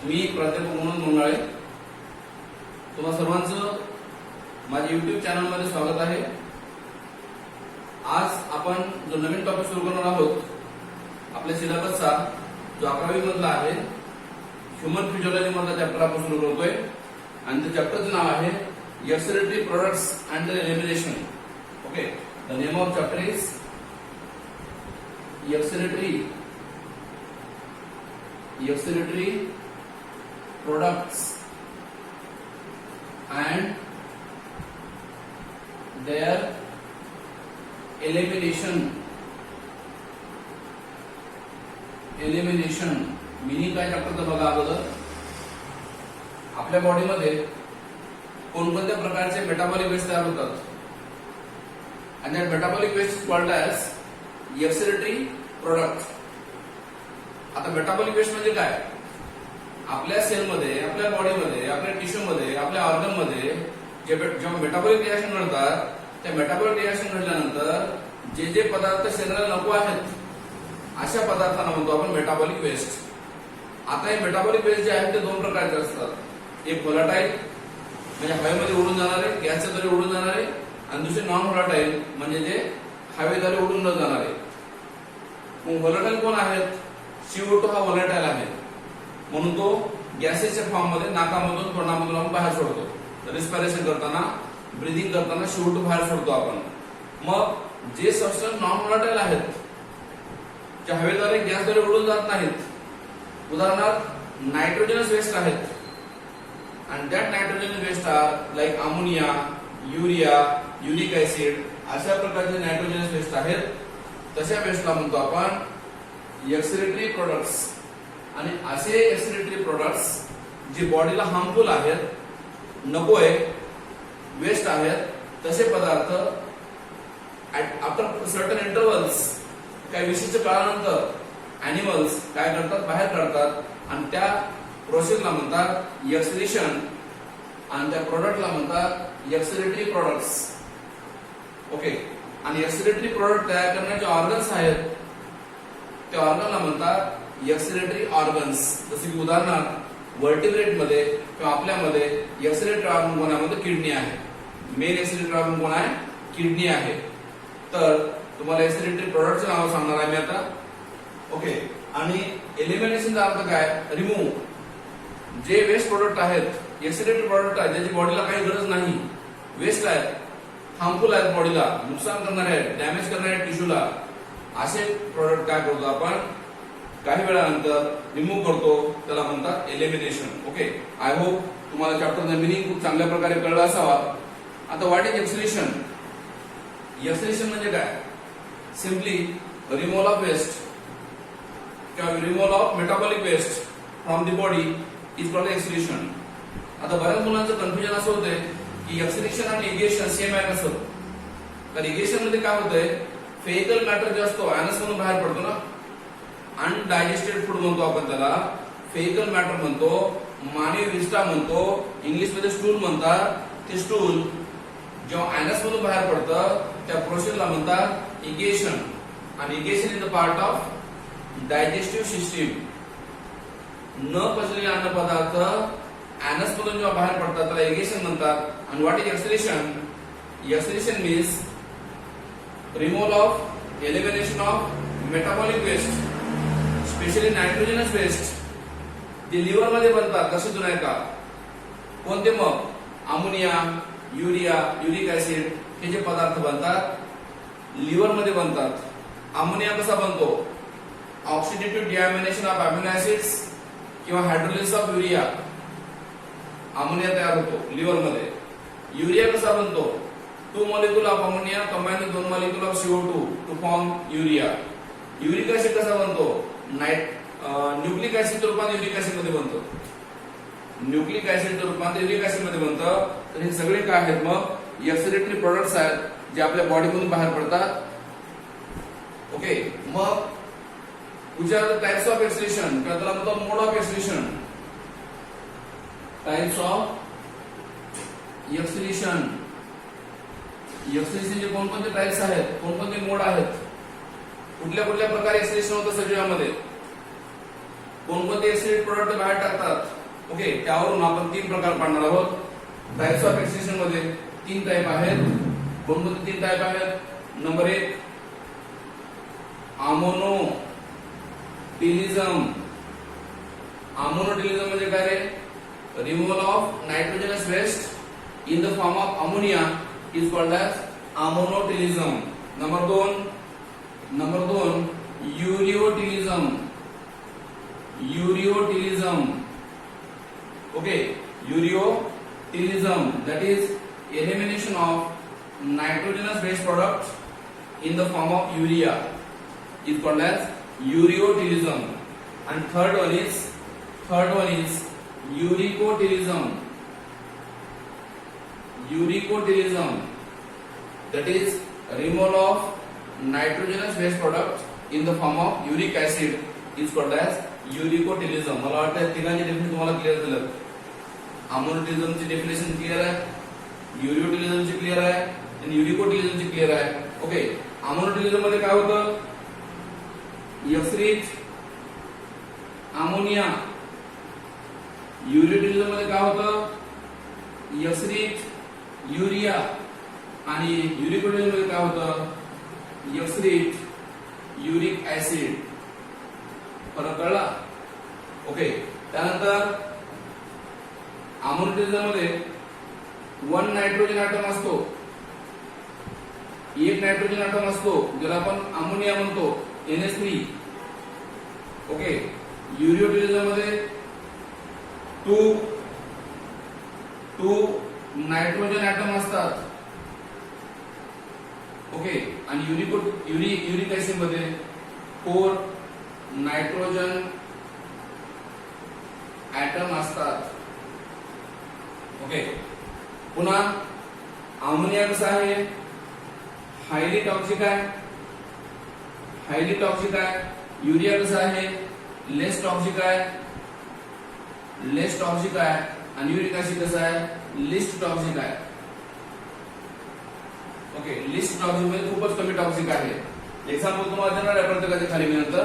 मी प्राध्यापक म्हणून मंगळे, तुम्हा सर्वांचं माझ्या YouTube चॅनल मध्ये स्वागत आहे। आज आपण जो नवीन टॉपिक सुरू करणार आहोत आपल्या सिलेबसचा जो 11वी मधला आहे ह्यूमन फिजियोलॉजी मधला चॅप्टर आपण सुरू करतोय आणि त्या चॅप्टरचं नाव आहे excretory products and their elimination. Okay, the name of chapter is excretory products and their elimination meaning काय चॅप्टरचं बघा अगोदर। आपल्या बॉडीमध्ये कोणकोणत्या प्रकारचे मेटाबॉलिक वेस्ट तयार होतात आणि त्या metabolic waste called as excretory product. आता मेटाबॉलिक वेस्ट म्हणजे काय? आपल्या सेलमध्ये, आपल्या बॉडीमध्ये, आपल्या टिश्यूमध्ये, आपल्या ऑर्गनमध्ये जेव्हा मेटाबॉलिक रिएक्शन घडतात त्या मेटाबॉलिक रिएक्शन घडल्यानंतर जे जे पदार्थ शरीराला नको आहेत अशा पदार्थांना म्हणतो आपण मेटाबॉलिक वेस्ट। आता हे मेटाबॉलिक वेस्ट जे आहेत ते दोन प्रकारचे असतात। एक व्होलाटाईल म्हणजे हवेमध्ये उडून जाणारे, गॅसच्या द्वारे उडून जाणारे, आणि दुसरे नॉन व्होलाटाईल म्हणजे जे हवेद्वारे उडून न जाणारे। मग व्होलाटाईल कोण आहेत? CO2 हा व्होलाटाईल आहे, म्हणून तो गॅसेसच्या फॉर्म मध्ये नाकामधून तोंडामधून आपण बाहेर सोडतो। रिस्पिरेशन करताना, ब्रीदिंग करताना CO2 बाहेर सोडतो आपण। मग जे सबस्टन्स नॉन व्होलाटाईल आहेत जे हवेद्वारे गॅसद्वारे उडून जात नाहीत, उदाहरणार्थ नायट्रोजनस वेस्ट आहेत, आणि that nitrogenous waste are like ammonia, urea, uric acid, अशा प्रकारचे नायट्रोजनस वेस्ट आहेत। तशा वेस्टला म्हणतो आपण एक्सक्रीटरी प्रोडक्ट्स। आणि असे एक्सक्रीटरी प्रोडक्ट्स जे बॉडीला हार्मफुल आहेत, नको आहे, वेस्ट आहेत, तसे पदार्थ आफ्टर सर्टन इंटरव्हल्स काही विशिष्ट काळानंतर एनिमल्स काय करतात? बाहेर काढतात, आणि त्या प्रोसेसला म्हणतात एक्सक्रीशन, आणि त्या प्रोडक्टला म्हणतात एक्सक्रीटरी प्रोडक्ट्स। ओके, आणि एक्सक्रीटरी प्रोडक्ट तयार करण्याचे ऑर्गन्स आहेत त्या ऑर्गनला म्हणतात एक्सक्रीटरी ऑर्गन्स। जसे की उदाहरणार्थ वर्टिब्रेट मध्ये किंवा आपल्यामध्ये एक्सक्रीटरी ऑर्गन कोणामध्ये किडनी आहे। मेन एक्सक्रीटरी ऑर्गन कोण आहे? किडनी आहे। तर तुम्हाला एक्सक्रीटरी प्रोडक्टचे नाव सांगणार आहे मी आता। ओके, आणि एलिमिनेशनचा अर्थ काय? रिमूव्ह। जे वेस्ट प्रोडक्ट आहेत, एक्सक्रीटरी प्रोडक्ट आहेत ज्याची बॉडीला काही गरज नाही, वेस्ट आहेत, हार्मफुल आहेत, बॉडीला नुकसान करणारे आहेत, डॅमेज करणारे आहेत टिश्यूला, असे प्रोडक्ट काय करतो आपण? काही वेळानंतर रिमूव्ह करतो, त्याला म्हणतात एलिमिनेशन। ओके, आय होप तुम्हाला चॅप्टरचा मिनिंग खूप चांगल्या प्रकारे कळला असावा। आता व्हॉट इज एक्सक्रीशन? एक्सक्रीशन म्हणजे काय? सिम्पली रिमूव्हल ऑफ वेस्ट किंवा removal of metabolic waste from the body is called excretion. आता बऱ्याच मुलांचं कन्फ्युजन असं होतंय की एक्सक्रीशन आणि इगेशन सेम आहे कसं? तर इगेशन मध्ये काय होतंय? फेकल मॅटर जे असतो ऍनस मधून बाहेर पडतो ना, अनडायजेस्टेड फूड म्हणतो आपण त्याला, फेकल मॅटर म्हणतो, मानवी विष्ठा म्हणतो, इंग्लिश मध्ये स्टूल म्हणतात। ते स्टूल जेव्हा ऍनस मधून बाहेर पडतं त्या प्रोसेसला म्हणतात इगेशन, आणि egestion is the part of digestive system. न पचलेले अन्न पदार्थ ऍनस मधून जेव्हा बाहेर पडतात त्याला इगेशन म्हणतात। आणि what is excretion? Excretion means removal of, elimination of metabolic waste, specially nitrogenous waste जे लिव्हर मध्ये बनतात। कसे जुने का? कोणते? मग अमोनिया, युरिया, युरिक ऍसिड हे जे पदार्थ बनतात लिव्हर मध्ये बनतात। अमोनिया कसा बनतो? ऑक्सिडेटिव्ह डिअमिनेशन ऑफ अमिनो ऍसिड्स किंवा हायड्रोलिसिस ऑफ युरिया, अमोनिया तयार होतो लिव्हर मध्ये। युरिया कसा बनतो? 2 molecule of ammonia combined with 1 molecule of CO2 to form urea. Uric acid कसा बनतो? न्यूक्लिक ऍसिड रूपात युरिक ऍसिड मध्ये बनतो, न्यूक्लिक ऍसिड रूपात युरिक ऍसिड मध्ये बनतं। तर हे सगळे काय आहेत? मग एक्सक्रीटरी प्रोडक्ट्स आहेत जे आपल्या बॉडीमधून बाहेर पडतात। ओके, मग which are the types of excretion किंवा त्याला म्हणतो mode of excretion. Types of excretion, एक्सक्रीशनचे कोणकोणते टाइप्स आहेत, कोणकोणते मोड आहेत, कुठल्या कुठल्या प्रकारे एक्सक्रीशन होतं शरीरामध्ये, कोणकोणते ऍसिड प्रोडक्ट बाहेर टाकतात. ओके, त्यावरून आपण 3 प्रकार पाहणार आहोत. टाइप्स ऑफ एक्सक्रीशन मध्ये 3 टाइप आहेत. कोणकोणते 3 टाइप आहेत? नंबर 1 अमोनोटिलिझम. अमोनोटिलिझम म्हणजे काय रे? Removal of nitrogenous waste in the form of ammonia is called as ammonotelism. Number 2 ureotelism. Ureotelism. Okay, ureotelism, that is elimination of nitrogenous waste products in the form of urea is called as ureotelism. And third one is urecotylism. Urecotylism, that is removal of nitrogenous waste products in the form of uric acid is called as युरिकोटिलिझम. मला वाटतं तिघांची definition तुम्हाला clear झालं. अमोनोटिलिझमची definition clear आहे, युरिओटिलिझमची clear आहे आणि युरिकोटिलिझमची clear आहे. Okay, अमोनोटिलिझम मध्ये काय होतं? एक्सरीच अमोनिया. युरिओटिलिझम मध्ये काय होतं? एक्सरीच युरिया. आणि युरिकोटिलिझम मध्ये काय होतं? एक्सरीच युरिक ऍसिड. फरक कळला? ओके, त्यानंतर अमोनोटिलिझम मध्ये 1 नायट्रोजन ॲटम असतो, 1 नायट्रोजन ॲटम असतो ज्याला आपण अमोनिया म्हणतो, NH3. ओके, युरिओटिलिझम मध्ये 2 नायट्रोजन ॲटम असतात. ओके, आणि युरिक ऍसिड मध्ये 4 नायट्रोजन ॲटम असतात. ओके, पुन्हा अमोनिया कसा आहे? हायली टॉक्सिक आहे. युरिया कसा आहे? लेस टॉक्सिक आहे. आणि युरिक ऍसिड कसा आहे? लिस्ट टॉक्सिक आहे. ओके, लिस्ट टॉक्सिक म्हणजे खूपच कमी टॉक्सिक आहे. एक्झाम्पल तुम्हाला देणार आहे प्रत्येकाचे खाली मी नंतर.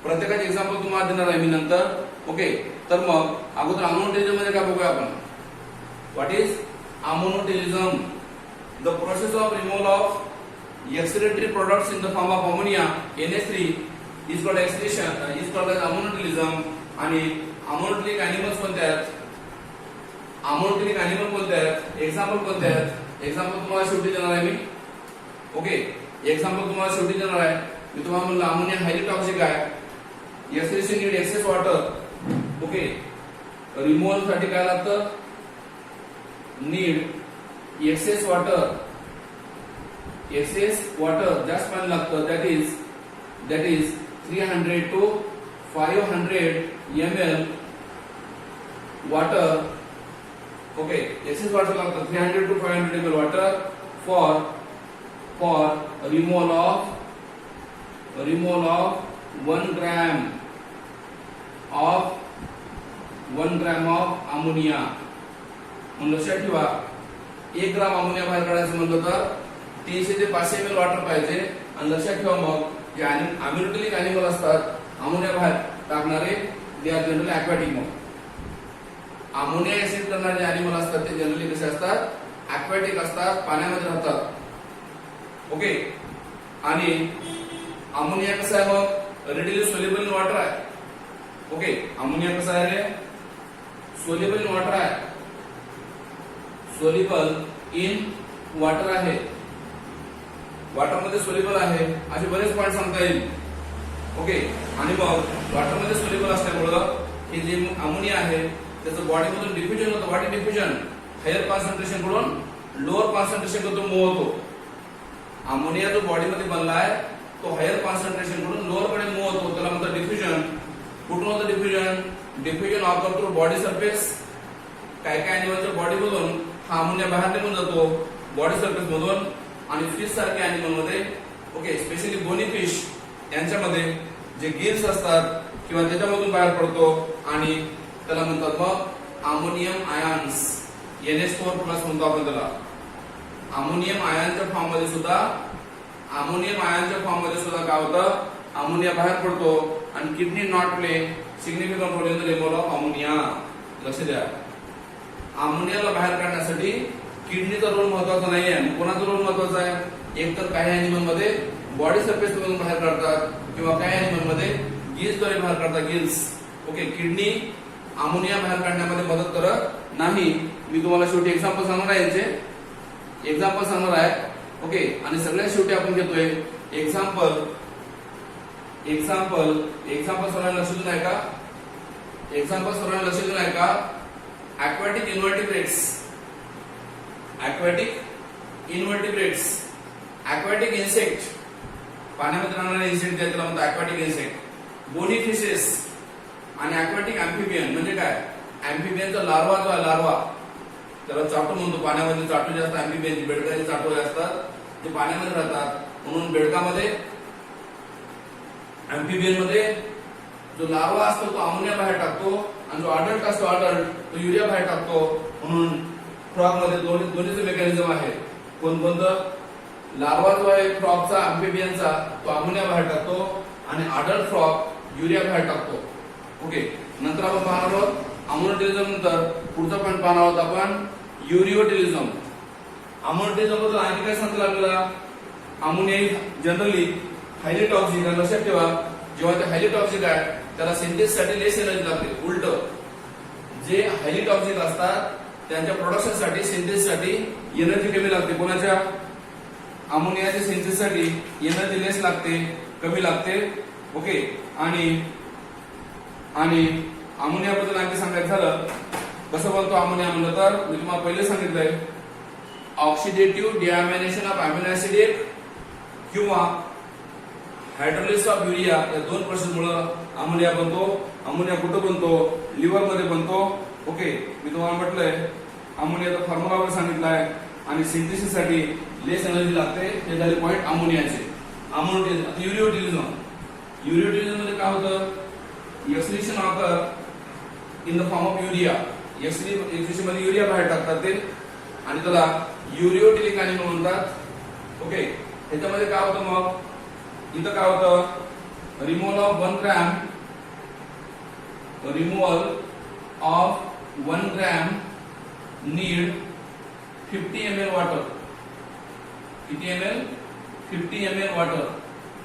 प्रत्येकाचे एक्झाम्पल तुम्हाला देणार आहे मी नंतर. ओके, तर मग अगोदर अमोनोटिलिझम मध्ये काय बघूया आपण. What is ammonotelism? The process of removal of excretory products in the form of ammonia NH3 is called excretion, is called as ammonotelism. आणि अमोनोटिलिक एनिमल्स कोणते आहेत? एक्झाम्पल कोणते आहेत? एक्झाम्पल तुम्हाला शेवटी देणार आहे मी. ओके, एक्झाम्पल तुम्हाला शेवटी देणार आहे. मी तुम्हाला म्हणलं अमोनिया हायली टॉक्सिक आहे. Excretion need excess water. Okay, removal साठी काय लागतं? Need excess water. जास्त पाणी लागतं. That is 300 to 500 ml water. Okay, excess water लागतं 300 to 500 ml water for removal of 1 gram of ammonia. म्हणून लक्षात ठेवा, 1 ग्राम अमोनिया बाहेर काढायचं म्हणलं तर 300 ते 500 ml वॉटर पाहिजे. आणि लक्षात ठेवा मग जे अम्युनिटिलिक एनिमल असतात अमोनिया बाहेर टाकणारे, दे आर जनरली ॲक्वॅटिक. मग अमोनिया ऍसिड करणारे जे एनिमल असतात ते जनरली कसे असतात? ॲक्वॅटिक असतात, पाण्यामध्ये राहतात. ओके, आणि अमोनिया कसा आहे? मग रेडिली सोल्युबल इन वॉटर आहे. ओके, अमोनिया कसा आहे रे? सोल्युबल इन वॉटर आहे. वॉटर मध्ये सोल्युबल आहे. असे बरेच पॉइंट सांगता येईल. ओके, आणि मग वॉटर मध्ये सोल्युबल असल्यामुळं हे जे अमोनिया आहे त्याचं बॉडीमधून डिफ्युजन होतं. बॉडी डिफ्युजन हायर कॉन्सन्ट्रेशन कडून लोअर कॉन्सन्ट्रेशन कडून मूव्ह होतो. अमोनिया जो बॉडीमध्ये बनला आहे तो हायर कॉन्सन्ट्रेशन कडून लोअर कडे मूव्ह होतो. त्याला म्हणतात डिफ्युजन. कुठून होतं diffusion occur through body surface. काय अॅनिमलच्या बॉडीमधून हा अमोनिया बाहेर निघून जातो बॉडी सरफेस मधून. आणि फिश सारख्या अॅनिमल मध्ये, ओके, स्पेशली बोनी फिश यांच्यामध्ये जे गिल्स असतात किंवा त्याच्यामधून बाहेर पडतो आणि त्याला म्हणतात मग अमोनियम आयन्स. NH4+ म्हणतो आपण त्याला. अमोनियम आयनच्या फॉर्म मध्ये सुद्धा काय होतं? अमोनिया बाहेर पडतो आणि kidney not play significant role in the removal of ammonia. लक्ष द्या, अमोनियाला बाहेर काढण्यासाठी किडनीचा रोल महत्वाचा नाहीये. कोणाचा रोल महत्वाचा आहे? एक तर काही अॅनिमल मध्ये बॉडी सरफेस मधून बाहेर काढतात किंवा काही अॅनिमल मध्ये गिल्सद्वारे बाहेर काढतात. गिल्स. ओके, किडनी अमोनिया बाहेर काढण्यामध्ये मदत करत नाही. मी तुम्हाला शेवटी एक्झाम्पल सांगणार आहे, याचे एक्झाम्पल सांगणार आहे. ओके, आणि सगळ्यात शेवटी आपण घेतोय एक्झाम्पल सर्वांना लक्ष देऊन आहे का? एक्झाम्पल सर्वांना लक्ष देऊन आहे का? aquatic invertebrates, aquatic insect, पाण्यामध्ये राहणारे इन्सेक्ट जे त्याला म्हणतात aquatic insect, bony fishes आणि aquatic amphibian. म्हणजे काय? amphibianचा लार्वा जो आहे, लार्वा त्याला चाटू म्हणतो. पाण्यामध्ये चाटू जे असतात amphibian, बेडकाचे चाटू असतात जे पाण्यामध्ये राहतात. म्हणून बेडकामध्ये amphibian मध्ये जो लार्वा असतो तो अमोनिया बाहेर टाकतो आणि जो अडल्ट असतो तो युरिया बाहेर टाकतो. म्हणून फ्रॉग मध्ये दोन्हीचे मेकॅनिझम आहे. कोणतं? लार्वा जो आहे फ्रॉगचा, अम्फिबियनचा, तो अमोनिया बाहेर टाकतो आणि अडल्ट फ्रॉग युरिया बाहेर टाकतो. ओके, नंतर आपण पाहणार आहोत अमोनिटिलिझम. नंतर पुढचा पॉईंट पाहणार आहोत आपण युरिओटिलिझम. अमोनिटिलिझम बद्दल आणखी काय सांगता आपल्याला? अमोनिया जनरली हायली टॉक्सिक आहे. लक्षात ठेवा, जेव्हा ते हायली टॉक्सिक आहे त्याला सिंथेसिस साठी लेस एनर्जी लागते. उलट, जे हायली टॉक्सिक असतात त्यांच्या प्रोडक्शन साठी, सिंथेसिस साठी एनर्जी कमी लागते. कोणाच्या? अमोनियाच्या सिंथेसिस साठी एनर्जी लेस लागते, कमी लागते. ओके, आणि अमोनिया बद्दल आणखी सांगायचं झालं, कसं बनतो अमोनिया म्हणलं तर मी तुम्हाला पहिले सांगितलंय, ऑक्सिडेटिव्ह डिअमायनेशन ऑफ अमिनो ऍसिड किंवा हायड्रोलिसिस ऑफ युरिया या दोन प्रोसेस मुळे अमोनिया बनतो. अमोनिया कुठं बनतो? लिव्हर मध्ये बनतो. ओके, मी तुम्हाला म्हटलंय अमोनियाचा फॉर्म्युला वगैरे सांगितलाय आणि सिंथेसिस साठी लेस एनर्जी लागते. हे झाले पॉइंट अमोनियाचे. युरिओटिलिझम मध्ये काय होतं? Excretion occur in the form of urea. Excretion मध्ये युरिया बाहेर टाकतात ते आणि त्याला युरिओटिलिक एनिमल म्हणतात. ओके, ह्याच्यामध्ये काय होतं? मग इथं काय होतं? Removal of 1 gram need 50 ml water. किती ml? 50 ml water.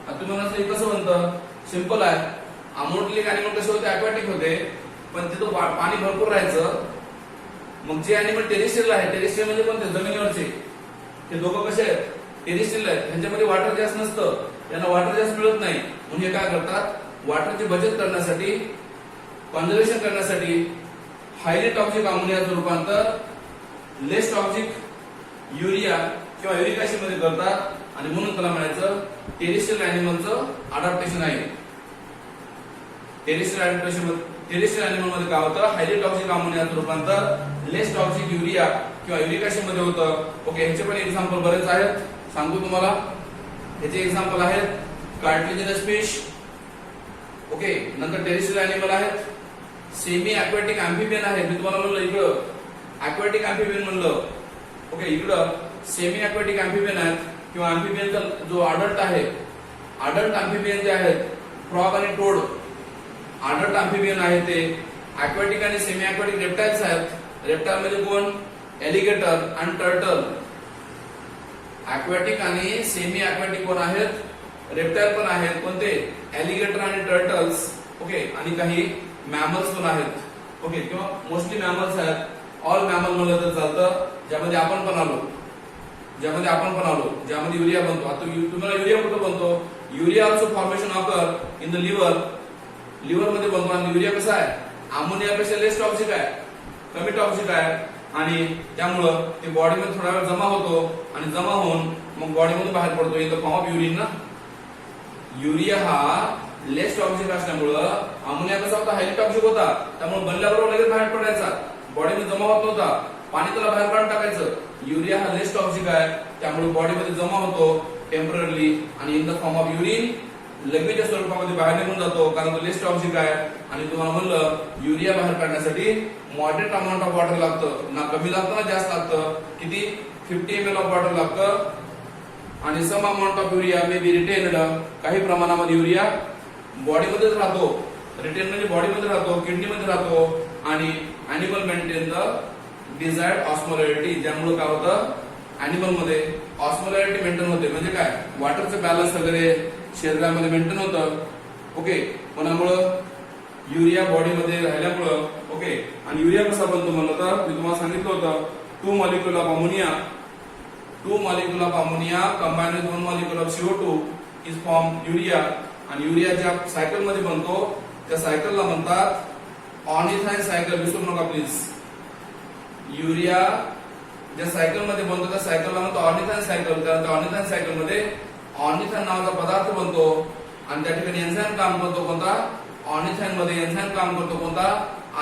आता तुम्ही म्हणा हे कसं बनतं? सिंपल आहे. अमोनिटिलिक एनिमल कसे होते? aquatic होते, पण तिथं पाणी भरपूर राहायचं. मग जे एनिमल टेरेस्ट्रियल आहे, टेरेस्ट्रियल म्हणजे कोणते? जमिनीवरचे. हे दोघं कसे आहेत? टेरेस्ट्रियल आहेत. त्यांच्यामध्ये वॉटर जास्त नसतं, त्यांना वॉटर जास्त मिळत नाही. म्हणजे काय करतात? वॉटरची बचत करण्यासाठी, कन्झर्वेशन करण्यासाठी हायली टॉक्सिक अमोनियाचं रूपांतर लेस टॉक्सिक युरिया किंवा युरिक ऍसिड मध्ये करतात आणि म्हणून त्याला म्हणायचं टेरेस्ट्रियल एनिमलचं अडॅप्टेशन आहे. टेरेस्ट्रियल एनिमल मध्ये काय होतं? हायली टॉक्सिक अमोनियाचं रूपांतर लेस टॉक्सिक युरिया किंवा युरिक ऍसिड मध्ये होतं. ओके, ह्याचे पण एक्झाम्पल बरेच आहेत, सांगतो तुम्हाला. ह्याचे एक्झाम्पल आहेत कार्टिलेजिनस फिश. ओके, नंतर टेरेस्ट्रियल एनिमल आहेत, सेमी अक्वॅटिक अॅम्फिबियन आहे. मी तुम्हाला म्हणलं इकडं अक्वॅटिक अॅम्फिबियन म्हणलं. ओके, इकडं सेमी अक्वॅटिक अॅम्फिबियन आहेत किंवा अॅम्फिबियनचा जो अडल्ट आहे, अडल्ट अॅम्फिबियन जे आहेत फ्रॉग आणि टोड, अडल्ट अॅम्फिबियन आहे ते अक्वॅटिक आणि सेमी अक्वॅटिक रेप्टाइल्स आहेत. रेप्टाइल मध्ये कोण? एलिगेटर आणि टर्टल. अक्वॅटिक आणि सेमी अक्वॅटिक कोण आहेत? रेप्टाइल पण आहेत. कोणते? एलिगेटर आणि टर्टल्स. ओके, आणि काही मॅमल्स पण आहेत. ओके, किंवा मोस्टली मॅमल्स आहेत. ऑल मॅमल म्हणलं तर चालतं, ज्यामध्ये आपण पण आलो, ज्यामध्ये युरिया बनतो. आता तुम्हाला युरिया कुठं बनतो? Urea also formation occur in the liver मध्ये बनतो. आणि युरिया कसा आहे? अमोनियापेक्षा लेस टॉक्सिक आहे, कमी टॉक्सिक आहे, आणि त्यामुळं ते बॉडीमध्ये थोडा वेळ जमा होतो आणि जमा होऊन मग बॉडीमधून बाहेर पडतो in the form of urine ना. युरिया हा लेस टॉक्सिक असल्यामुळं अमोनिया कसा होता? हायली टॉक्सिक होता, त्यामुळे बनल्याबरोबर लगेच बाहेर पडायचा, बॉडीमध्ये जमा होत नव्हता, पाणी त्याला बाहेर काढून टाकायचं. युरिया हा लेस टॉक्सिक आहे, त्यामुळे बॉडीमध्ये जमा होतो टेम्पररली आणि in the form of urine लघवीच्या स्वरूपामध्ये बाहेर निघून जातो, कारण तो लेस टॉक्सिक आहे. आणि तुम्हाला म्हणलं युरिया बाहेर काढण्यासाठी मॉडरेट अमाऊंट ऑफ वॉटर लागतं, ना कमी लागतं ना जास्त लागतं. किती? 50 ml ऑफ वॉटर लागतं. आणि some amount of urea may be retained, काही प्रमाणामध्ये युरिया बॉडीमध्येच राहतो रिटेन म्हणजे बॉडीमध्ये राहतो, किडनीमध्ये राहतो आणि ॲनिमल मेंटेन द डिझायर्ड ऑस्मोलॅरिटी, ज्यामुळे काय होतं ॲनिमल मध्ये ऑस्मोलॅरिटी मेंटेन होते. म्हणजे काय वॉटरचं बॅलन्स वगैरे शरीरामध्ये मेंटेन होतं. ओके, कोणामुळं युरिया बॉडीमध्ये राहिल्यामुळं. ओके, आणि युरिया कसा बनतो म्हणलं तर मी तुम्हाला सांगितलं होतं 2 molecule of ammonia combined with 1 molecule of CO2 is formed urea. आणि युरिया ज्या सायकल मध्ये बनतो त्या सायकलला म्हणतात ऑर्निथाइन सायकल. विसरू नका प्लीज. युरिया ज्या सायकल मध्ये बनतो त्या सायकलला म्हणतो ऑर्निथाइन सायकल. कारण त्या ऑर्निथाइन सायकल मध्ये ऑर्निथाइन नावाचा पदार्थ बनतो आणि त्या ठिकाणी एन्झाइम काम करतो. कोणता? ऑर्निथाइन मध्ये एन्झाइम काम करतो. कोणता?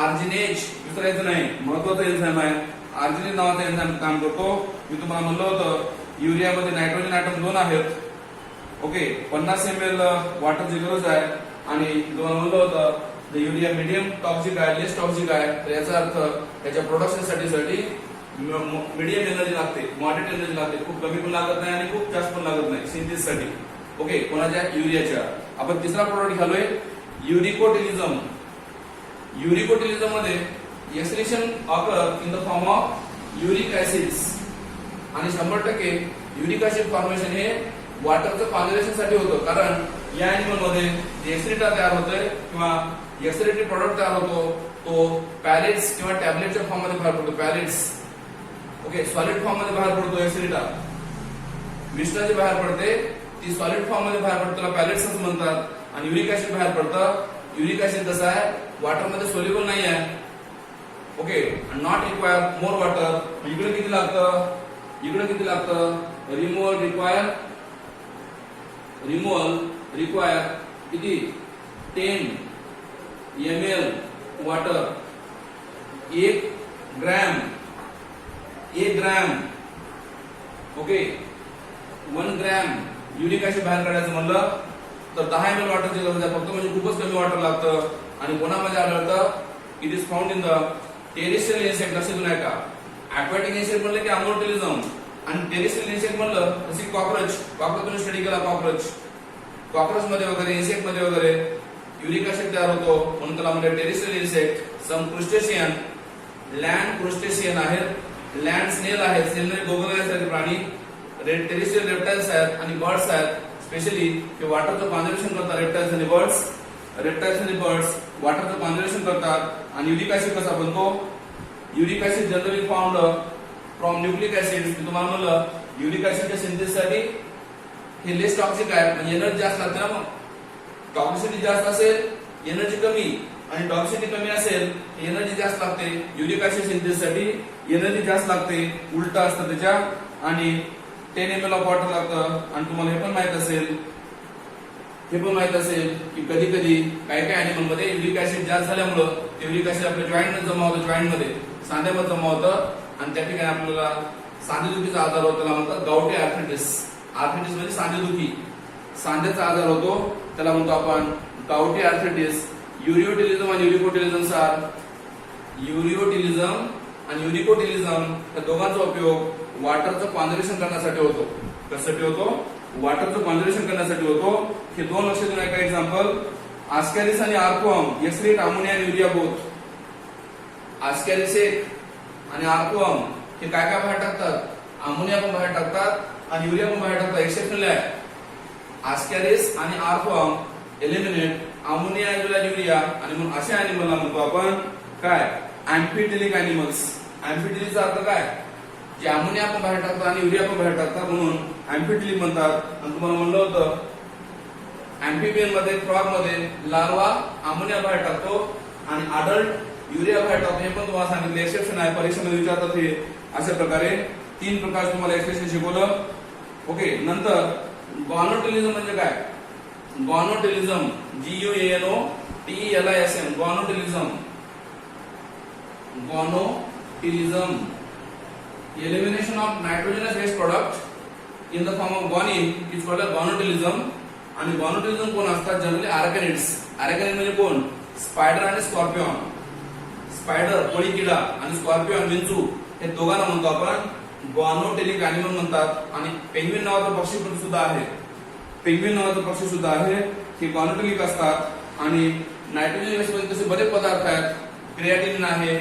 आर्जिनेज. विसरायचं नाही, महत्वाचा एन्झाइम आहे. आर्जिनेज नावाचा एन्झाइम काम करतो. मी तुम्हाला म्हणलं होतं युरियामध्ये नायट्रोजन ॲटम 2 आहेत. ओके, 50 ml वॉटरची गरज आहे. आणि तुम्हाला म्हणलं होतं द युरिया मीडियम टॉक्सिक आहे, लेस टॉक्सिक आहे. तर याचा अर्थ त्याच्या प्रोडक्शन साठी मीडियम एनर्जी लागते, मॉडरेट एनर्जी लागते. खूप कमी पण लागत नाही आणि खूप जास्त पण लागत नाही सिंथेसिस साठी. ओके, कोणाच्या? युरियाच्या. आपण तिसरा प्रोडक्ट घालोय युरिकोटिलिझम. युरिकोटिलिझम मध्ये excretion occur in the form of uric acids. आणि 100% युरिक ऍसिड फॉर्मेशन हे वॉटरचं कॉन्झर्वेशन साठी होतं. कारण या ॲनिमल मध्ये जे एक्सक्रीटा तयार होतोय किंवा एक्सक्रीटरी प्रोडक्ट तयार होतो तो पॅलेट्स किंवा टॅबलेटच्या फॉर्म मध्ये बाहेर पडतो. पॅलेट्स. ओके, सॉलिड फॉर्म मध्ये बाहेर पडतो एक्सक्रीटा. मिश्रण जे बाहेर पडते ती सॉलिड फॉर्म मध्ये बाहेर पडतो, त्याला पॅलेट्स असं म्हणतात. आणि युरिक ऍसिड बाहेर पडतं. युरिक ऍसिड कसं आहे? वॉटर मध्ये सोल्युबल नाही आहे. Okay, not require more water. इकडे किती लागतं? इकडे किती लागतं? रिमूव्हल रिक्वायर किती? 10 ml water. 1 gram. Okay, 1 gram uric acid बाहेर काढायचं म्हणलं तर 10 ml वॉटरची गरज आहे फक्त. म्हणजे खूपच कमी वॉटर लागतं. आणि कोणामध्ये आढळतं? It is found in the terrestrial insect. लक्षात नाही का? ॲक्वाटिक इन्सेक्ट म्हणलं की अमोर्टिलिझम. आणि टेरेस्ट्रियल इन्सेक्ट म्हणलं जसे कॉकरोच. कॉकरोच स्टडी केला. कॉकरोच मध्ये वगैरे इन्सेक्ट मध्ये वगैरे युरिक ऍसिड तयार होतो म्हणून त्याला म्हणजे टेरेस्ट्रियल इन्सेक्ट. सम क्रुस्टेशियन, लँड क्रुस्टेशियन आहेत, लँड स्नेल आहेत. स्नेल म्हणजे गोगलगायसारखे प्राणी. टेरेस्ट्रियल रेप्टाइल्स आहेत आणि बर्ड्स आहेत. स्पेशली ते वॉटरचं कॉन्झर्वेशन करतात. रेप्टाइल्स आणि बर्ड्स वॉटरचं कॉन्झर्वेशन करतात. आणि युरिक ऍसिड कसा बनतो? Uric acid generally found from nucleic acid. मी तुम्हाला म्हणलं युरिक ऍसिडच्या सिंथेसिस साठी हे लेस टॉक्सिक आहे. म्हणजे एनर्जी जास्त लागते ना. मग टॉक्सिसिटी जास्त असेल एनर्जी कमी, आणि टॉक्सिसिटी कमी असेल एनर्जी जास्त लागते. युरिक ऍसिड सिंथेसिस साठी एनर्जी जास्त लागते. उलट असतं त्याच्या. आणि 10 ml ऑफ वॉटर लागतं. आणि तुम्हाला हे पण माहित असेल की कधी कधी काही ॲनिमल मध्ये युरिक ऍसिड जास्त झाल्यामुळं युरिक ऍसिड आपल्या जॉईंट मध्ये जमा होतं. जॉईंट मध्ये सांध्यामध्ये जमा होतं आणि त्या ठिकाणी आपल्याला सांधेदुखीचा आजार होतो. त्याला म्हणतात गावठी आर्थरायटिस. आर्थरायटिस म्हणजे सांधेदुखी, सांध्याचा आजार होतो. त्याला म्हणतो आपण गावठी आर्थरायटिस. युरिओटिलिझम आणि युरिकोटिलिझम या दोघांचा उपयोग वॉटरचं कॉन्झर्वेशन करण्यासाठी होतो. कशासाठी होतो? वॉटरचं कॉन्झर्वेशन करण्यासाठी होतो. हे 2 लक्षात घेऊन ऐका. एक्झाम्पल, आस्कॅरिस आणि आर्कवर्म एक्सक्रीट अमोनिया आणि युरिया बोथ. आस्कॅरिस आणि आर्कवर्म हे काय काय बाहेर टाकतात? अमोनिया पण बाहेर टाकतात आणि युरिया पण बाहेर टाकतात. एक्सेप्शनल आहे. आस्कॅरिस आणि आर्कवर्म एलिमिनेट अमोनिया आणि युरिया. आणि म्हणून अशा ॲनिमलला म्हणतो आपण काय? अँफिटेलिक ॲनिमल्स. अँफिटेलिकचा अर्थ काय? जे अमोनिया पण बाहेर टाकतात आणि युरिया पण बाहेर टाकतात म्हणून अँफिटेलिक म्हणतात. आणि तुम्हाला म्हणलं होतं अँफिबियन मध्ये, फ्रॉग मध्ये लार्वा अमोनिया बाहेर टाकतो आणि अडल्ट युरिया बाहेर टाकतो. हे पण तुम्हाला सांगितलं. एक्सेप्शन आहे, परीक्षेमध्ये विचारतात हे. अशा प्रकारे 3 प्रकार तुम्हाला एक्सप्रेशन शिकवलं. ओके, नंतर गॉनोटिलिझम म्हणजे काय? गॉनोटिलिझम GUANOTELISM. गॉनोटिलिझम elimination of nitrogenous waste product in the form of guanine is called a गॉनोटिलिझम. आणि गॉनोटिलिझम कोण असतात? जनरली आर्कॅनिड्स. आर्कॅनिड म्हणजे कोण? स्पायडर आणि स्कॉर्पियन. स्पायडर कोळी किडा आणि स्कॉर्पियन विंचू हे दोघांना म्हणतो आपण गॉनोटिलिक ॲनिमल म्हणतात. आणि पेंग्विन नावाचा पक्षी सुद्धा आहे. हे गॉनोटिलिक असतात. आणि नायट्रोजन मध्ये तसे बरेच पदार्थ आहेत. क्रिएटिनिन आहे,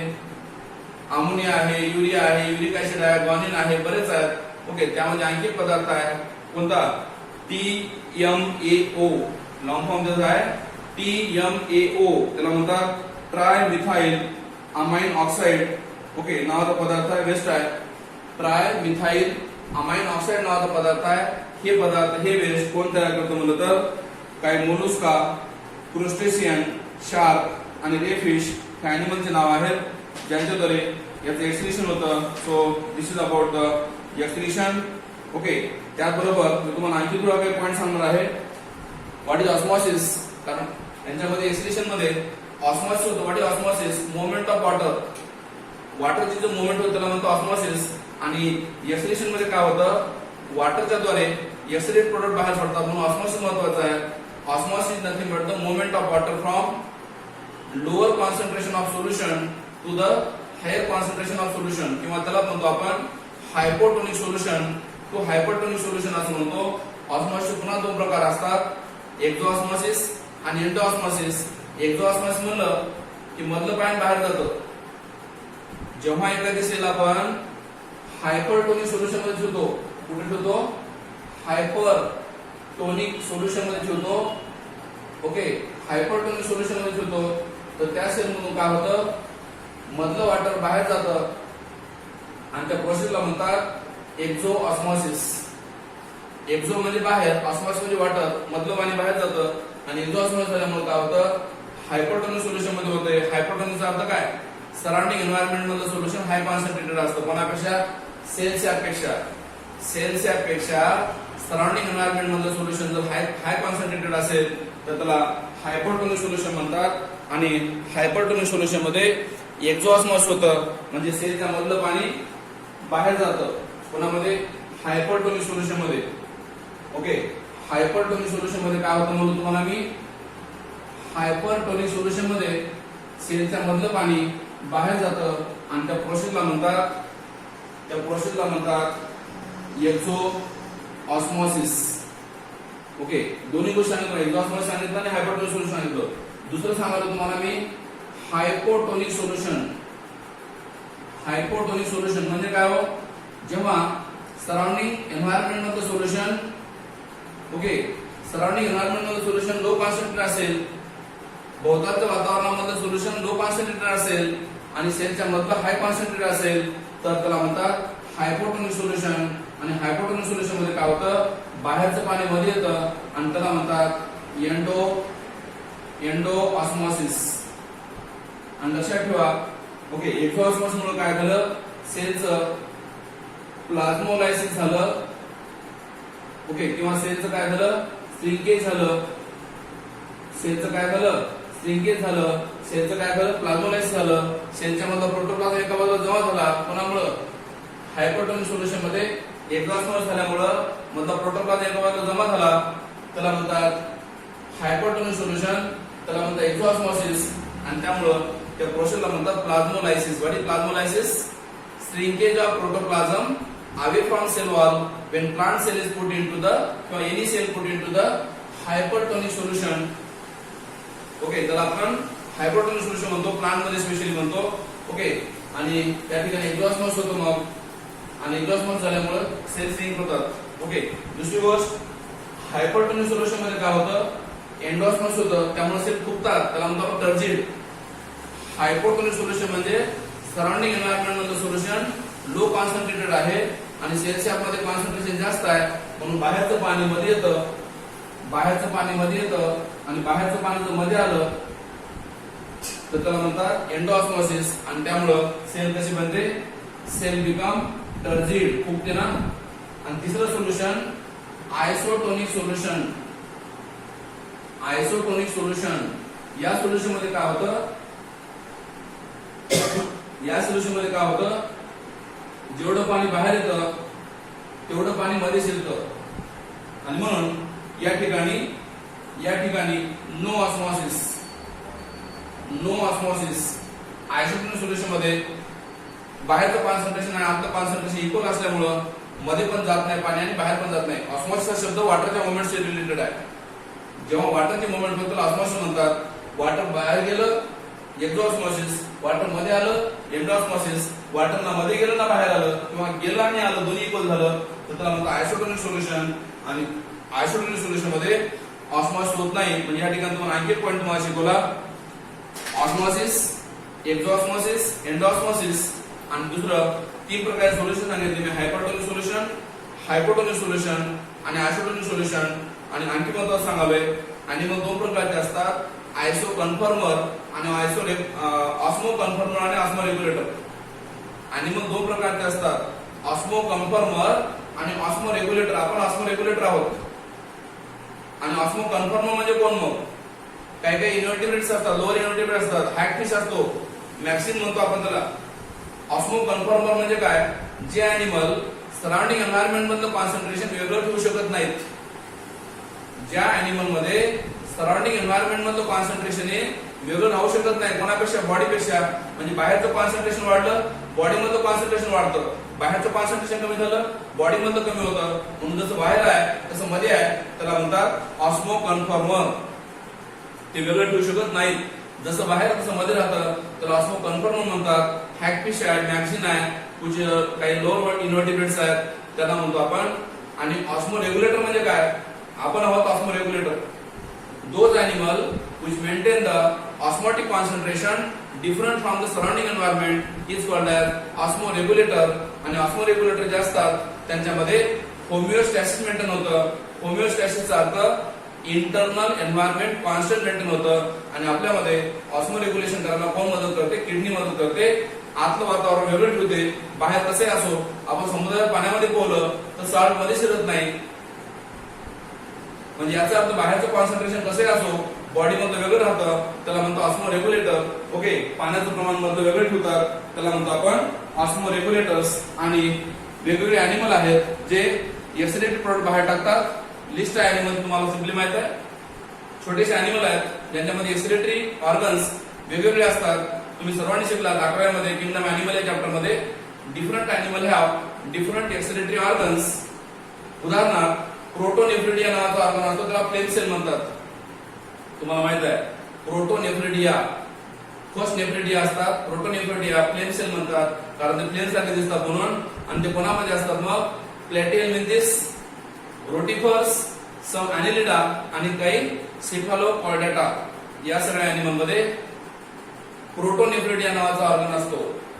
अमोनिया आहे, युरिया आहे, युरिक ऍसिड आहे, ग्वानिन आहे, बरेच आहेत. ओके, त्यामध्ये आणखी एक पदार्थ आहे कोणता? TMAO. लॉंग फॉर्म त्याचा आहे TMAO. त्याला म्हणतात ट्रायमिथाइल अमाइन ऑक्साइड. ओके, नावाचा पदार्थ आहे, वेस्ट आहे. ट्रायमिथाइल अमाइन ऑक्साइड नावाचा पदार्थ आहे. हे पदार्थ हे वेस्ट कोण तयार करतो म्हणलं तर काही मोलुस्का, क्रुस्टेशियन, शार्क आणि रेफिश हे अॅनिमलचे नाव आहेत ज्यांच्याद्वारे याचं एक्सक्रीशन होतं. So this is about the excretion. Okay, त्याचबरोबर मी तुम्हाला आणखी थोडा काही पॉईंट सांगणार आहे. What is osmosis? कारण यांच्यामध्ये एक्सक्रीशन मध्ये ऑस्मॉसिस होतं. What is osmosis? Movement of water. वॉटरची जो मूवमेंट होतं त्याला म्हणतो ऑस्मॉसिस. आणि एक्सक्रीशन मध्ये काय होतं? वॉटरच्या द्वारे एक्सक्रीट प्रोडक्ट बाहेर पडतात, म्हणून ऑस्मॉसिस महत्वाचा आहे. Osmosis nothing but the movement of water from lower concentration of solution to the higher concentration of solution, किंवा त्याला म्हणतो आपण hypotonic solution to hypertonic solution असं म्हणतो. ऑस्मॉसिस पुन्हा दोन प्रकार असतात, एक्झोऑस्मॉसिस आणि एंडोऑस्मॉसिस. एक्झोऑस्मॉसिस म्हणलं की मधलं पाणी बाहेर जातं. जेव्हा एखादी सेल आपण हायपरटोनिक सोल्युशन मध्ये ठेवतो, कुठे ठेवतो? हायपरटोनिक सोल्युशन मध्ये ठेवतो. ओके, हायपरटोनिक सोल्युशन मध्ये ठेवतो तर त्या सेल मधून काय होतं? मधलं वॉटर बाहेर जातं आणि त्या प्रोसेसला म्हणतात एक्झोऑस्मॉसिस. एक्झो म्हणजे बाहेर, ऑस्मॉसिस म्हणजे वॉटर, मधलं पाणी बाहेर जातं. आणि एक्झोऑस्मॉसिस झाल्यामुळे काय होतं? हायपरटोनिक सोल्युशन मध्ये होते. हायपरटोनिकचा अर्थ काय? सराउंडिंग एन्व्हायरमेंट मधलं सोल्युशन हाय कॉन्सन्ट्रेटेड असतं. कोणापेक्षा? सेल्सच्या पेक्षा सराउंडिंग एन्व्हायरमेंट मधलं सोल्युशन जर हाय कॉन्सन्ट्रेटेड असेल तर त्याला हायपरटोनिक सोल्युशन म्हणतात. आणि हायपरटोनिक सोल्युशन मध्ये एक्झोऑस्मॉसिस होतं, म्हणजे सेलच्या मधलं पाणी बाहेर जातं. कोणामध्ये? हायपरटोनिक सोल्युशन मध्ये. ओके, हायपरटोनिक सोल्युशन मध्ये काय होतं म्हणून तुम्हाला मी? हायपरटोनिक सोल्युशन मध्ये सेलच्या मधलं पाणी बाहेर जातं आणि त्या प्रोसेसला म्हणतात एक्झोऑस्मॉसिस. ओके, दोन्ही गोष्टी सांगितलं, एक्झोऑस्मॉसिस सांगितलं आणि हायपरटोनिक सोल्युशन सांगितलं. दुसरं सांगायचं तुम्हाला मी हायपोटोनिक सोल्युशन. हायपोटोनिक सोल्युशन म्हणजे काय हो? जेव्हा सराउंडिंग एन्व्हायरमेंट मधलं सोल्युशन, ओके, सराउंडिंग एन्व्हायरमेंट मधलं सोल्युशन लो कॉन्सन्ट्रेटेड असेल, भोवतालच्या वातावरणामधलं सोल्युशन लो कॉन्सन्ट्रेटेड असेल आणि सेलच्या मधलं हाय कॉन्सन्ट्रेटेड असेल तर त्याला म्हणतात हायपोटोनिक सोल्युशन. आणि हायपोटोनिक सोल्युशन मध्ये काय होतं? बाहेरचं पाणी मध्ये येतं आणि त्याला म्हणतात एंडोऑस्मॉसिस. आणि लक्षात ठेवा, ओके, एक्झोऑस्मॉसिस मुळे काय झालं? सेलचं प्लाझ्मोलायसिस झालं. ओके, किंवा सेलचं काय झालं? श्रिंकेज झालं. सेलचं काय झालं? श्रिंकेज झालं. सेलचं काय झालं? प्लाझ्मोलायसिस झालं. सेलच्या मधला प्रोटोप्लाझम एका बाजूला जमा झाला. कोणामुळे? हायपरटोनिक सोल्युशन मध्ये एक्झोऑस्मॉसिस झाल्यामुळं मधला प्रोटोप्लाझम एका बाजूला जमा झाला, त्याला म्हणतात हायपरटोनिक सोल्युशन, त्याला म्हणतात एक्झोऑस्मॉसिस. आणि त्यामुळं त्या प्रोसेसला म्हणतात plasmolysis. What is plasmolysis? Shrinkage of protoplasm away from cell wall when plant cell is put into the or any cell put into the hypertonic solution. Okay, त्याला आपण हायपरटोनिक सोल्युशन म्हणतो, प्लांट मध्ये स्पेशली म्हणतो. Okay, आणि त्या ठिकाणी एक्झॉस्मॉस होतो मग, आणि एक्झॉस्मॉस झाल्यामुळे सेल श्रिंक होतात. ओके, दुसरी गोष्ट हायपरटोनिक सोल्युशन मध्ये काय होतं? एंडोऑस्मॉस होतं, त्यामुळे सेल फुगतात, त्याला म्हणतो आपण टर्जिड. हायपोटोनिक सोल्युशन म्हणजे सराउंडिंग एन्व्हायरमेंट मधलं सोल्युशन लो कॉन्सन्ट्रेटेड आहे आणि सेलच्या मध्ये कॉन्सन्ट्रेशन जास्त आहे, म्हणून बाहेरचं पाणी मध्ये येतं, आणि बाहेरचं पाणी जर मध्ये आलं तर त्याला म्हणतात एंडोऑस्मॉसिस. आणि त्यामुळं सेल कशी बनते? सेल बिकम टर्जिड, फुगते ना. आणि तिसरं सोल्युशन आयसोटोनिक सोल्युशन. या सोल्युशन मध्ये काय होतं? जेवढं पाणी बाहेर येतं तेवढं पाणी मध्ये शिरतं, आणि म्हणून या ठिकाणी नो ऑस्मॉसिस. आयसोटोनिक सोल्युशन मध्ये बाहेरचं कॉन्सन्ट्रेशन आणि आतलं कॉन्सन्ट्रेशन इक्वल असल्यामुळं मध्ये पण जात नाही पाणी आणि बाहेर पण जात नाही. ऑस्मॉसिस हा शब्द वॉटरच्या मुवमेंटशी रिलेटेड आहे. जेव्हा वॉटरची मुवमेंट होते त्याला ऑस्मॉसिस म्हणतात. वॉटर बाहेर गेलं एक्झॉस्मॉसिस, वॉटर मध्ये आलं एंडॉस्मॉसिस, वॉटर ना मध्ये गेलं ना बाहेर आलं किंवा गेलं आणि आलं दोन्ही इक्वल झालं तर त्याला म्हणतात आयसोटोनिक सोल्युशन. आणि आयसोटोनिक सोल्युशन मध्ये ऑस्मॉसिस होत नाही. म्हणजे या ठिकाणी तुम्हाला आणखी पॉईंट तुम्हाला शिकवला, ऑस्मॉसिस, एक्झॉस्मॉसिस, एंडॉस्मॉसिस आणि दुसरं 3 प्रकारचे सोल्युशन सांगितले मी, हायपरटोनिक सोल्युशन, हायपोटोनिक सोल्युशन आणि आयसोटोनिक सोल्युशन. आणि आणखी महत्त्वाचं सांगावे, एनिमल 2 प्रकारचे असतात, आयसो कन्फर्मर आणि ऑस्मो कन्फर्मर आणि ऑस्मो रेग्युलेटर. एनिमल 2 प्रकारचे असतात, ऑस्मो कन्फर्मर आणि ऑस्मो रेग्युलेटर. आपण ऑस्मो रेग्युलेटर आहोत. आणि ऑस्मो कन्फर्मर म्हणजे कोण? मग काही काही इन्व्हर्टिब्रेट्स असतात, लोअर इन्व्हर्टिब्रेट असतात, हॅगफिश असतो, मॅक्सिन म्हणतो आपण त्याला. ऑस्मो कन्फर्मर म्हणजे काय? जे एनिमल सराउंडिंग एन्व्हायरमेंट मधलं कॉन्सन्ट्रेशन वेगळं ठेवू शकत नाहीत. ज्या एनिमल मध्ये सराउंडिंग एन्व्हायरमेंट मधलं कॉन्सन्ट्रेशन हे वेगळं राहू शकत नाही कोणापेक्षा, बॉडीपेक्षा. म्हणजे बाहेरचं कॉन्सन्ट्रेशन वाढलं, बॉडी मधलं कॉन्सन्ट्रेशन वाढतं, बाहेरचं कॉन्सन्ट्रेशन कमी झालं, बॉडी मधलं कमी होतं. म्हणून जसं बाहेर आहे तसं मध्ये आहे, त्याला म्हणतात ऑस्मो कन्फर्मर. ते वेगळं ठेवू शकत नाहीत. जसं बाहेर तसं मध्ये राहतं त्याला ऑस्मो कन्फर्मर म्हणतात. हॅगफिश आहे, मॅक्सिन आहे, कुछ काही लोअर इन्व्हर्टिब्रेट्स आहेत, त्याला म्हणतो आपण. आणि ऑस्मो रेग्युलेटर म्हणजे काय? आपण आहोत osmo regulator. Those animal which maintain the osmotic concentration different from the surrounding environment is called as osmoregulator. आणि osmoregulator जे असतात त्यांच्यामध्ये होमिओस्टॅसिस मेंटेन होतं. होमिओस्टॅसिसचा अर्थ इंटरनल एन्व्हायरमेंट कॉन्स्टंट मेंटेन होतं. आणि आपल्यामध्ये ऑस्मोरेग्युलेशन करायला कोण मदत करते? किडनी मदत करते. आतलं वातावरण वेगळं ठेवते. बाहेर कसे असो, आपण समुद्राच्या पाण्यामध्ये पोहलं तर साल्ट मध्ये शिरत नाही. म्हणजे याचा अर्थ बाहेरचं कॉन्सन्ट्रेशन कसे असो, बॉडी मधलं वेगळं राहतं, त्याला म्हणतो ऑस्मो रेग्युलेटर. ओके, पाण्याचं प्रमाण मधलं वेगळं ठेवतात, त्याला म्हणतो आपण ऑस्मो रेग्युलेटर्स. आणि वेगवेगळे अॅनिमल आहेत जे एक्सिडेंट प्रोडक्ट बाहेर टाकतात. लिस्ट आहे अॅनिमल तुम्हाला सिम्पली माहित आहे. छोटेसे अॅनिमल आहेत ज्यांच्यामध्ये एक्सिडेटरी ऑर्गन्स वेगवेगळे असतात. तुम्ही सर्वांनी शिकलात 11व्या मध्ये किंगडम अॅनिमल या चॅप्टर मध्ये. Different animal have different excretory organs. उदाहरणार्थ प्रोटोनेफ्रिडिया नावाचा ऑर्गन असतो, त्याला फ्लेम सेल म्हणतात. तुम्हाला माहित आहे प्रोटोनेफ्रिडिया, फर्स्ट नेफ्रिडिया असतात, प्रोटोनेफ्रिडिया फ्लेम सेल म्हणतात कारण ते फ्लेम सारखे दिसतात म्हणून. आणि ते कोणामध्ये असतात? मग प्लॅटिएलमिंथिस, रोटिफर्स, सम ॲनिलिडा आणि काही सेफालोपॉयडेटा या सगळ्या अॅनिमल मध्ये प्रोटोनेफ्रिडिया नावाचा ऑर्गन असतो.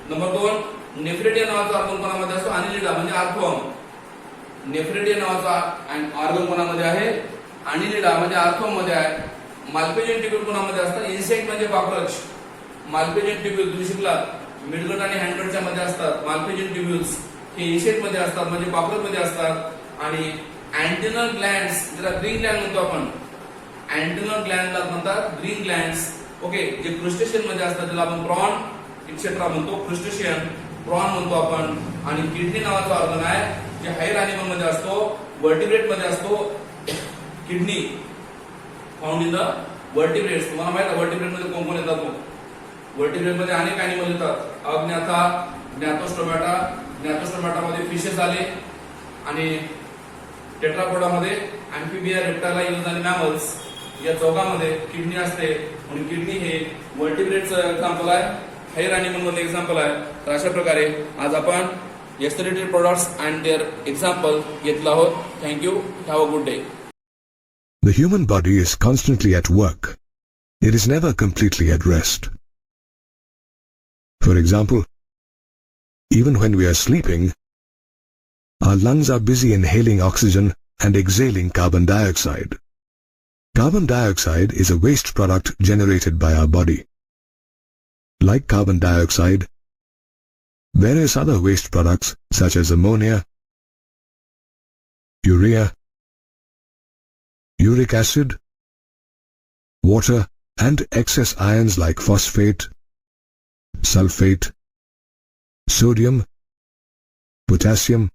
नंबर 2, नेफ्रिडिया नावाचा ऑर्गन कोणामध्ये असतो? ॲनिलिडा म्हणजे आर्थवर्म. नेफ्रिडिया नावाचा ऑर्गन कोणामध्ये आहे? ॲनिलिडा म्हणजे आर्थवर्म मध्ये आहे. माल्फिडियन ट्युब्यूल कोणामध्ये असतात? इन्सेक्ट म्हणजे कॉकरोच. माल्फिडियन ट्युब्यूल तुम्ही शिकलात, मिडगट आणि हँडगटच्या मध्ये असतात. माल्फिडियन ट्युब्यूल्स हे इन्सेक्ट मध्ये असतात म्हणजे कॉकरोच मध्ये असतात. आणि अँटेनल ग्लँड्स, ज्याला ग्रीन ग्लँड म्हणतो आपण, अँटेनल ग्लँडला म्हणतात ग्रीन ग्लँड्स. ओके, जे क्रुस्टेशियन मध्ये असतात त्याला आपण प्रॉन एक्सेट्रा म्हणतो, क्रुस्टेशियन प्रॉन म्हणतो आपण. आणि किडनी नावाचा ऑर्गन आहे जे हायर अॅनिमल मध्ये असतो, वर्टिब्रेट मध्ये असतो. Kidney found in the vertebrates. तुम्हाला माहित आहे वर्टिब्रेट मध्ये कोण कोण येतात? वर्टिब्रेट मध्ये अनेक अॅनिमल येतात. अज्ञाथा, ज्ञातोस्टोमॅटा. ज्ञातोस्टोमॅटा मध्ये फिशेस आले. आणि टेट्रापोडा मध्ये अँफिबिया, रेप्टाइल्स आणि मॅमल्स या चौघांमध्ये किडनी असते. म्हणून किडनी हे वर्टिब्रेटचं एक्झाम्पल आहे, हायर अॅनिमल मध्ये एक्झाम्पल आहे. तर अशा प्रकारे आज आपण excretory products and their example घेतला आहोत. Thank you. Have a good day. The human body is constantly at work. It is never completely at rest. For example, even when we are sleeping, our lungs are busy inhaling oxygen and exhaling carbon dioxide. Carbon dioxide is a waste product generated by our body. Like carbon dioxide, various other waste products such as ammonia, urea, uric acid, water, and excess ions like phosphate, sulfate, sodium, potassium,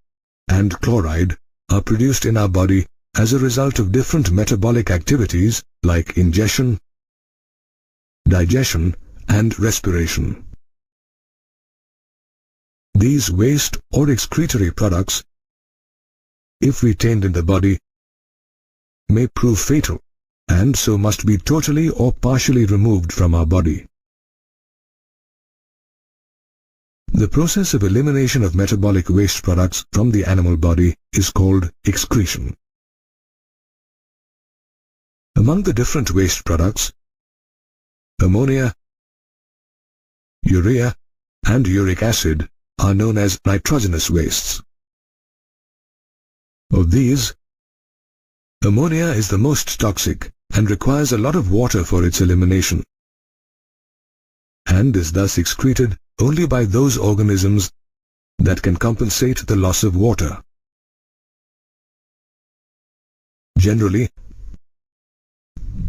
and chloride are produced in our body as a result of different metabolic activities like ingestion, digestion, and respiration. These waste or excretory products, if retained in the body, may prove fatal and so must be totally or partially removed from our body. The process of elimination of metabolic waste products from the animal body is called excretion. Among the different waste products, ammonia, urea, and uric acid are known as nitrogenous wastes. Of these, ammonia is the most toxic and requires a lot of water for its elimination, and is thus excreted only by those organisms that can compensate the loss of water. Generally,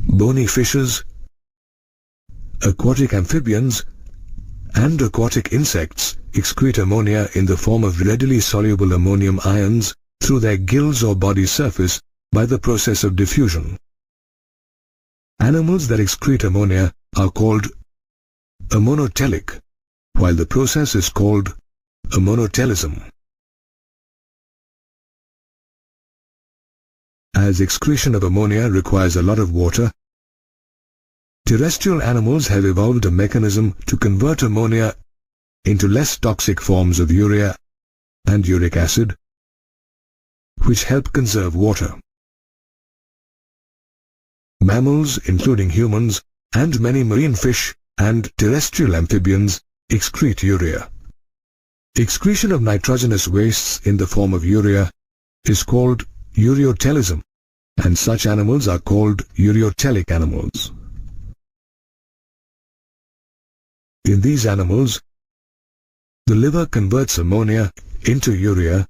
bony fishes, aquatic amphibians, and aquatic insects excrete ammonia in the form of readily soluble ammonium ions through their gills or body surface by the process of diffusion. Animals that excrete ammonia are called ammonotelic, while the process is called Ureotelism. As excretion of ammonia requires a lot of water, terrestrial animals have evolved a mechanism to convert ammonia into less toxic forms of urea and uric acid, which help conserve water. Mammals, including humans, and many marine fish and terrestrial amphibians excrete urea. Excretion of nitrogenous wastes in the form of urea is called Ureotelism, and such animals are called Ureotylic animals. In these animals, the liver converts ammonia into urea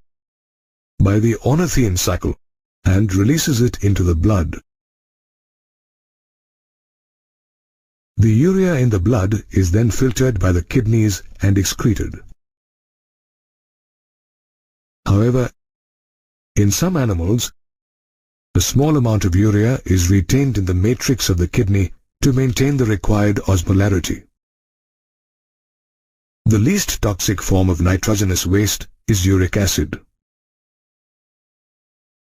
by the ornithine cycle and releases it into the blood. The urea in the blood is then filtered by the kidneys and excreted. However, in some animals, a small amount of urea is retained in the matrix of the kidney to maintain the required osmolarity. The least toxic form of nitrogenous waste is uric acid.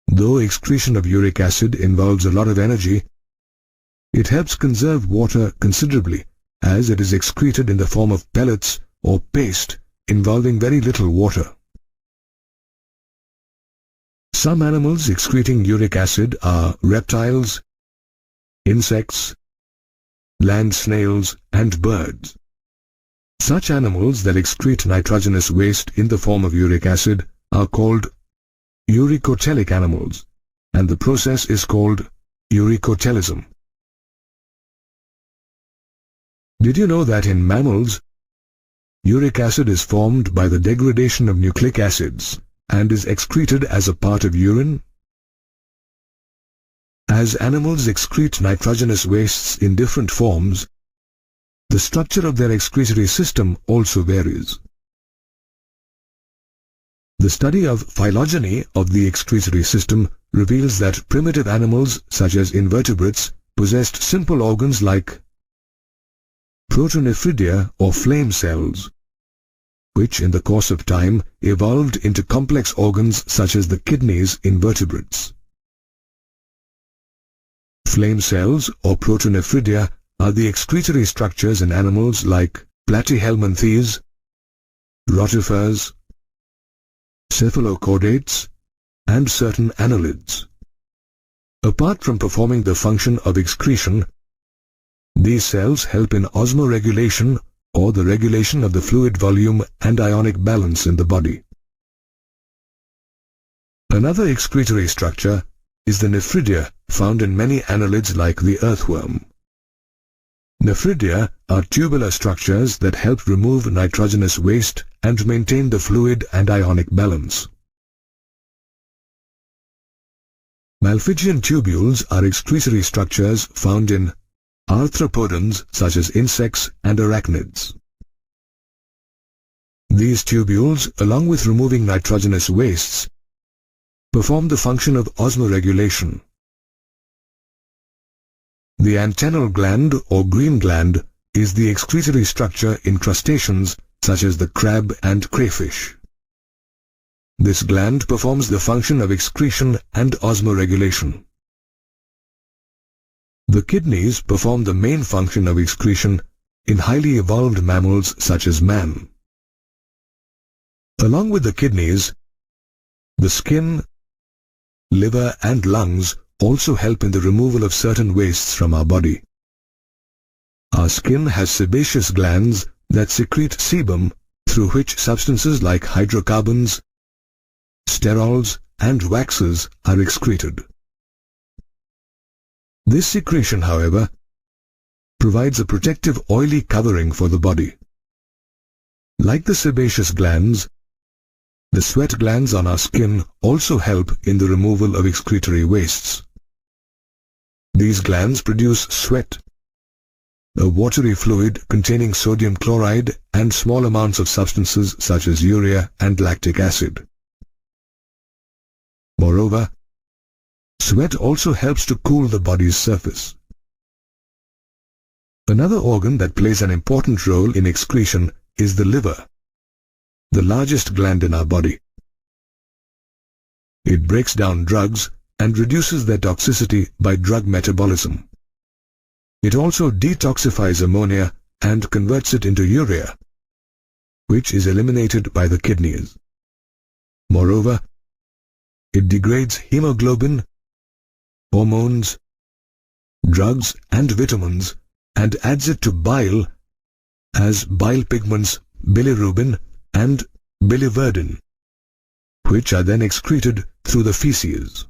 Though excretion of uric acid involves a lot of energy, it helps conserve water considerably, as it is excreted in the form of pellets or paste involving very little water. Some animals excreting uric acid are reptiles, insects, land snails, and birds. Such animals that excrete nitrogenous waste in the form of uric acid are called Urecotylic animals, and the process is called Ureotelism. Did you know that in mammals, uric acid is formed by the degradation of nucleic acids and is excreted as a part of urine? As animals excrete nitrogenous wastes in different forms, the structure of their excretory system also varies. The study of phylogeny of the excretory system reveals that primitive animals such as invertebrates possessed simple organs like protonephridia or flame cells, which in the course of time evolved into complex organs such as the kidneys in vertebrates. Flame cells or protonephridia are the excretory structures in animals like platyhelminthes, rotifers, cephalochordates, and certain annelids. Apart from performing the function of excretion, these cells help in osmoregulation or the regulation of the fluid volume and ionic balance in the body. Another excretory structure is the nephridia found in many annelids like the earthworm. Nephridia are tubular structures that help remove nitrogenous waste and maintain the fluid and ionic balance. Malfidient tubules are excretory structures found in arthropodans such as insects and arachnids. These tubules, along with removing nitrogenous wastes, perform the function of osmoregulation. The antennal gland or green gland is the excretory structure in crustaceans such as the crab and crayfish. This gland performs the function of excretion and osmoregulation. The kidneys perform the main function of excretion in highly evolved mammals such as man. Along with the kidneys, the skin, liver and lungs also help in the removal of certain wastes from our body. Our skin has sebaceous glands that secrete sebum, through which substances like hydrocarbons, sterols and waxes are excreted. This secretion, however, provides a protective oily covering for the body. Like the sebaceous glands, the sweat glands on our skin also help in the removal of excretory wastes. These glands produce sweat, a watery fluid containing sodium chloride and small amounts of substances such as urea and lactic acid. Moreover, sweat also helps to cool the body's surface. Another organ that plays an important role in excretion is the liver, the largest gland in our body. It breaks down drugs and reduces their toxicity by drug metabolism. It also detoxifies ammonia and converts it into urea, which is eliminated by the kidneys. Moreover, it degrades hemoglobin, hormones, drugs and vitamins and adds it to bile as bile pigments bilirubin and biliverdin, which are then excreted through the feces.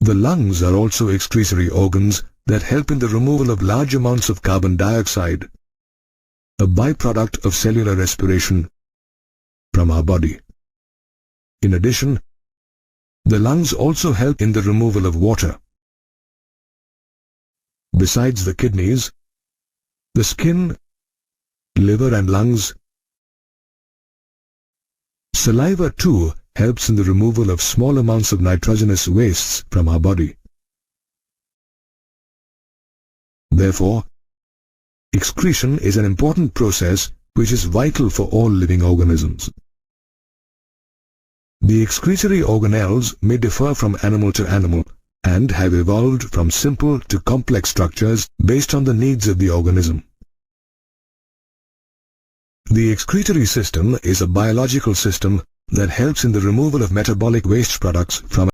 The lungs are also excretory organs that help in the removal of large amounts of carbon dioxide, a byproduct of cellular respiration, from our body. In addition, the lungs also help in the removal of water. Besides the kidneys, the skin, liver and lungs, saliva too helps in the removal of small amounts of nitrogenous wastes from our body. Therefore, excretion is an important process which is vital for all living organisms. The excretory organelles may differ from animal to animal and have evolved from simple to complex structures based on the needs of the organism. The excretory system is a biological system that helps in the removal of metabolic waste products from